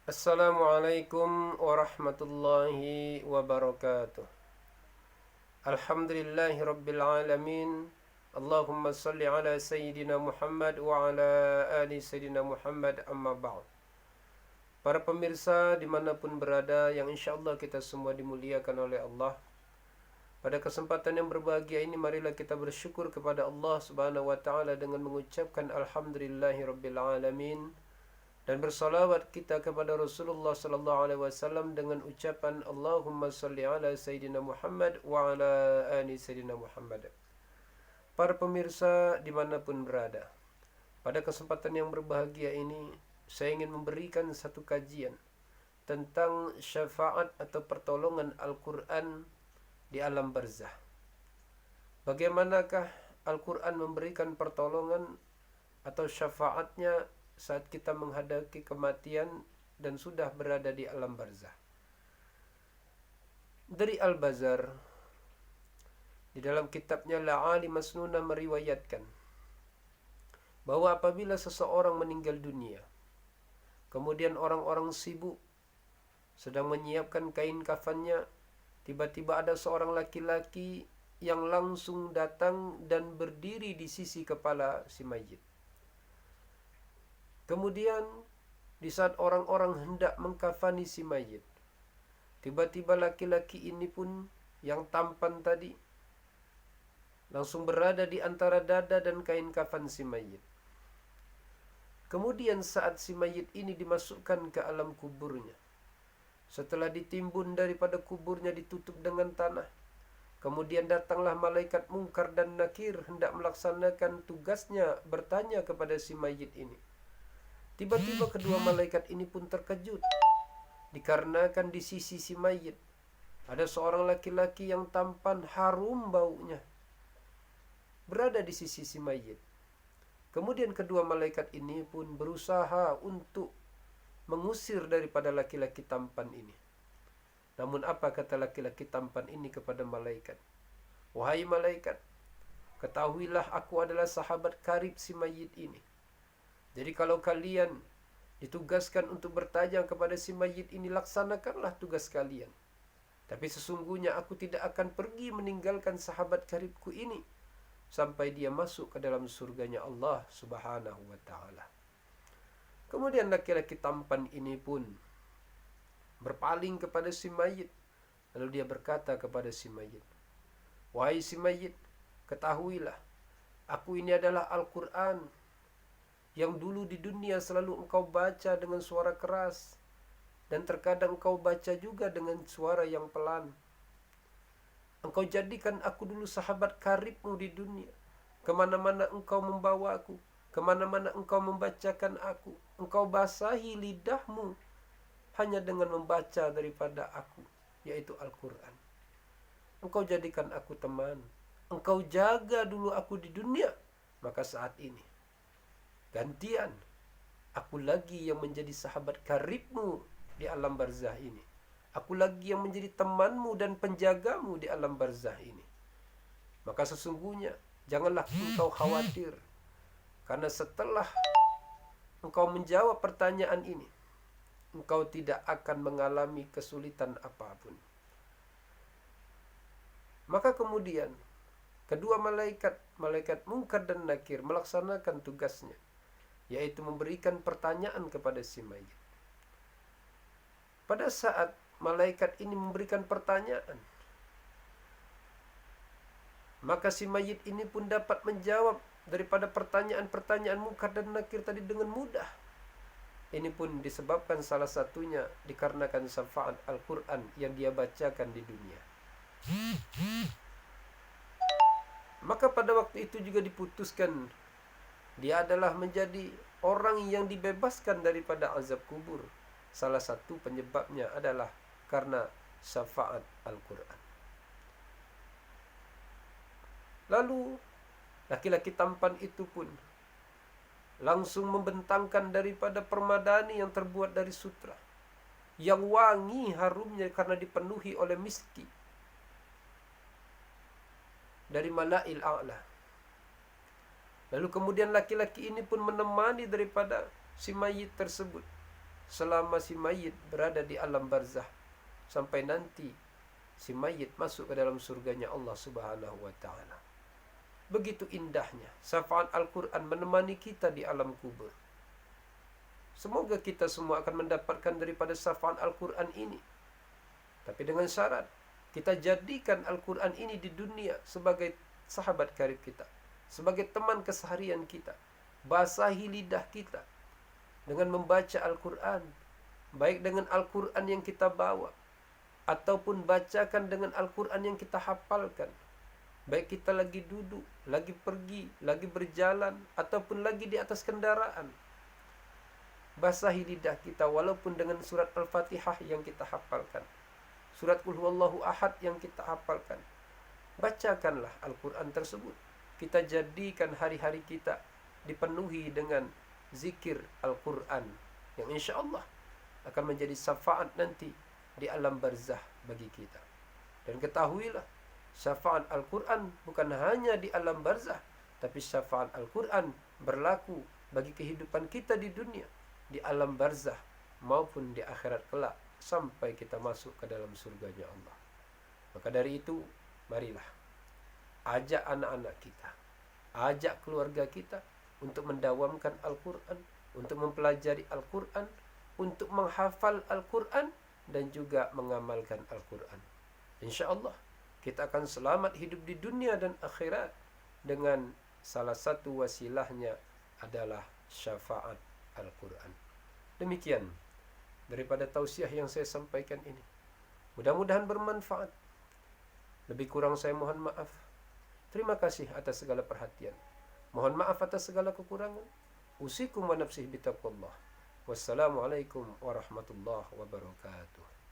Assalamualaikum warahmatullahi wabarakatuh. Alhamdulillahi rabbil alamin. Allahumma salli ala Sayyidina Muhammad wa ala ali Sayyidina Muhammad, amma ba'd. Para pemirsa dimanapun berada, yang insya Allah kita semua dimuliakan oleh Allah, pada kesempatan yang berbahagia ini marilah kita bersyukur kepada Allah subhanahu wa ta'ala dengan mengucapkan Alhamdulillahi rabbil alamin, dan bersalawat kita kepada Rasulullah sallallahu alaihi wasallam dengan ucapan Allahumma salli ala Sayyidina Muhammad wa ala ali Sayyidina Muhammad. Para pemirsa dimanapun berada, pada kesempatan yang berbahagia ini saya ingin memberikan satu kajian tentang syafaat atau pertolongan Al-Quran di alam barzah. Bagaimanakah Al-Quran memberikan pertolongan atau syafaatnya saat kita menghadapi kematian dan sudah berada di alam barzah. Dari Al-Bazar di dalam kitabnya La'ali Masnuna meriwayatkan bahwa apabila seseorang meninggal dunia, kemudian orang-orang sibuk sedang menyiapkan kain kafannya, tiba-tiba ada seorang laki-laki yang langsung datang dan berdiri di sisi kepala si mayit. Kemudian di saat orang-orang hendak mengkafani si mayit, tiba-tiba laki-laki ini pun yang tampan tadi langsung berada di antara dada dan kain kafan si mayit. Kemudian saat si mayit ini dimasukkan ke alam kuburnya, setelah ditimbun daripada kuburnya ditutup dengan tanah, kemudian datanglah malaikat Munkar dan Nakir hendak melaksanakan tugasnya bertanya kepada si mayit ini. Tiba-tiba kedua malaikat ini pun terkejut, dikarenakan di sisi si mayit ada seorang laki-laki yang tampan, harum baunya, berada di sisi si mayit. Kemudian kedua malaikat ini pun berusaha untuk mengusir daripada laki-laki tampan ini. Namun apa kata laki-laki tampan ini kepada malaikat? Wahai malaikat, ketahuilah aku adalah sahabat karib si mayit ini. Jadi kalau kalian ditugaskan untuk bertanya kepada si mayit ini, laksanakanlah tugas kalian. Tapi sesungguhnya aku tidak akan pergi meninggalkan sahabat karibku ini sampai dia masuk ke dalam surganya Allah subhanahu wa ta'ala. Kemudian laki-laki tampan ini pun berpaling kepada si mayit. Lalu dia berkata kepada si mayit, wahai si mayit, ketahuilah, aku ini adalah Al-Quran yang dulu di dunia selalu engkau baca dengan suara keras, dan terkadang engkau baca juga dengan suara yang pelan. Engkau jadikan aku dulu sahabat karibmu di dunia. Kemana-mana engkau membawa aku, kemana-mana engkau membacakan aku. Engkau basahi lidahmu hanya dengan membaca daripada aku, yaitu Al-Quran. Engkau jadikan aku teman, engkau jaga dulu aku di dunia. Maka saat ini gantian, aku lagi yang menjadi sahabat karibmu di alam barzah ini. Aku lagi yang menjadi temanmu dan penjagamu di alam barzah ini. Maka sesungguhnya janganlah engkau khawatir, karena setelah engkau menjawab pertanyaan ini, engkau tidak akan mengalami kesulitan apapun. Maka kemudian kedua malaikat Munkar dan Nakir melaksanakan tugasnya, yaitu memberikan pertanyaan kepada si mayit. Pada saat malaikat ini memberikan pertanyaan, maka si mayit ini pun dapat menjawab daripada pertanyaan-pertanyaan Munkar dan Nakir tadi dengan mudah. Ini pun disebabkan salah satunya dikarenakan syafaat Al-Quran yang dia bacakan di dunia. Maka pada waktu itu juga diputuskan dia adalah menjadi orang yang dibebaskan daripada azab kubur. Salah satu penyebabnya adalah karena syafaat Al-Quran. Lalu laki-laki tampan itu pun langsung membentangkan daripada permadani yang terbuat dari sutra, yang wangi harumnya karena dipenuhi oleh miski dari Mala'il A'la. Lalu kemudian laki-laki ini pun menemani daripada si mayit tersebut. selama si mayit berada di alam barzah, sampai nanti si mayit masuk ke dalam surganya Allah Subhanahu wa ta'ala. Begitu indahnya syafaat Al-Quran menemani kita di alam kubur. Semoga kita semua akan mendapatkan daripada syafaat Al-Quran ini. Tapi dengan syarat, kita jadikan Al-Quran ini di dunia sebagai sahabat karib kita, sebagai teman keseharian kita. Basahi lidah kita dengan membaca Al-Quran, baik dengan Al-Quran yang kita bawa, ataupun bacakan dengan Al-Quran yang kita hafalkan. Baik kita lagi duduk, lagi pergi, lagi berjalan, ataupun lagi di atas kendaraan. Basahi lidah kita walaupun dengan surat Al-Fatihah yang kita hafalkan, surat Qul Huwallahu Ahad yang kita hafalkan. Bacakanlah Al-Quran tersebut. Kita jadikan hari-hari kita dipenuhi dengan zikir Al-Quran yang insya Allah akan menjadi syafaat nanti di alam barzah bagi kita. Dan ketahuilah, syafaat Al-Quran bukan hanya di alam barzah, tapi syafaat Al-Quran berlaku bagi kehidupan kita di dunia, di alam barzah maupun di akhirat kelak, sampai kita masuk ke dalam surganya Allah. Maka dari itu, marilah ajak anak-anak kita, ajak keluarga kita untuk mendawamkan Al-Quran, untuk mempelajari Al-Quran, untuk menghafal Al-Quran, dan juga mengamalkan Al-Quran. Insya Allah kita akan selamat hidup di dunia dan akhirat dengan salah satu wasilahnya adalah syafaat Al-Quran. Demikian daripada tausiah yang saya sampaikan ini. Mudah-mudahan bermanfaat. Lebih kurang saya mohon maaf. Terima kasih atas segala perhatian. Mohon maaf atas segala kekurangan. Usikum wa nafsihi bitaqwallah. Wassalamualaikum warahmatullahi wabarakatuh.